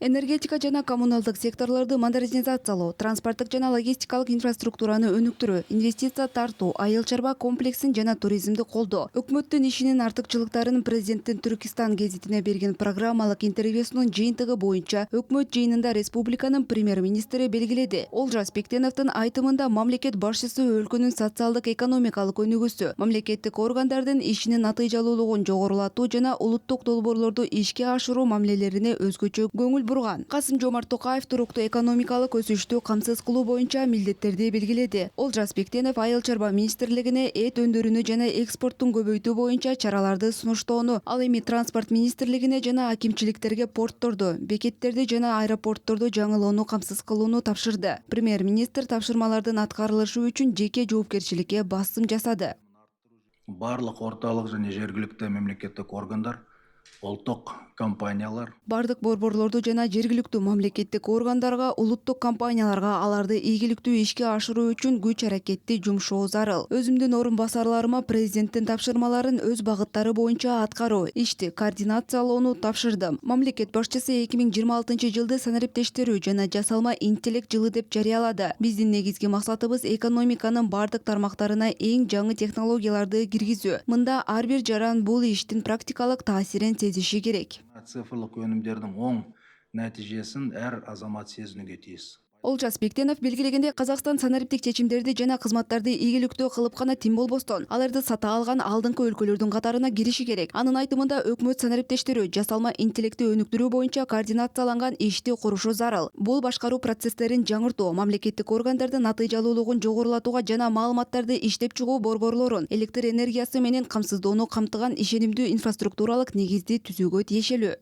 Энергетика жана коммуналдык секторлорду модернизациялоо, транспорттук жана логистикалык инфраструктураны өнүктүрүү, инвестиция тартуу, айыл чарба комплексин жана туризмди колдоо. Өкмөттүн ишинин артыкчылыктарын президенттин Түркистан гезитине берген программалык интервьюсунун жыйынтыгы боюнча өкмөт жыйынында республиканын премьер-министри белгиледи. Олжас Бектеновдун айтымында мамлекет башчысы өлкөнүн социалдык экономикалык өнүгүүсү, мамлекеттик органдардын ишинин натыйжалуулугун жогорулатуу жана улуттук долбоорлорду ишке ашыруу мамилелерине өзгөчө көңүл бурган. Касым-Жомарт Токаев туруктуу экономикалык өсүштү камсыз кылуу боюнча милдеттерди белгиледи. Олжас Бектенов айыл чарба министрлигине эт өндүрүүнү жана экспорттун көбөйтүү боюнча чараларды сунуштоону, ал эми транспорт министрлигине жана акимчиликтерге портторду, бекеттерди жана аэропортторду жаңылоону камсыз кылууну тапшырды. Премьер-министр тапшырмалардын аткарылышы үчүн жеке жоопкерчиликке басым жасады. Барлык орталык жана жергиликтүү мемлекеттик органдар, улуттук компаниялар Бардык борборлорду жана жергиликтүү мамлекеттик органдарга, улуттук компанияларга аларды ийгиликтүү ишке ашыруу үчүн күч аракетти жумшоо зарыл. Өзүмдүн орун басарларыма президенттин тапшырмаларын өз багыттары боюнча аткаруу, ишти координациялоону тапшырдым. Мамлекет башчысы 2026-жылды санариптештирүү жана жасалма интеллект жылы деп жарыялады. Биздин негизги максатыбыз экономиканын бардык тармактарына эң жаңы технологияларды киргизүү. Мында ар бир жаран бул иштин практикалык таасирин сезиши керек. цифрлык өнүмдөрдүн оң нәтижесин әр азамат сезинүүгө тийиз. Олжас Бектенов белгилегенде, Казакстан санариптик чечимдерди жана кызматтарды ийгиликтүү кылып гана тим болбостон, аларды сата алган алдыңкы өлкөлөрдүн катарына кириши керек. Анын айтымында, өкмөт санариптештирүү, жасалма интеллекти өнүктүрүү боюнча координацияланган ишти курушу зарыл. Бул башкаруу процесстерин жаңыртуу, мамлекеттик органдардын натыйжалуулугун жогорулатууга жана маалыматтарды иштеп чыгуу борборлорун электр энергиясы менен камсыздоону камтыган ишенимдүү инфраструктуралык негизди түзүүгө тиешелүү.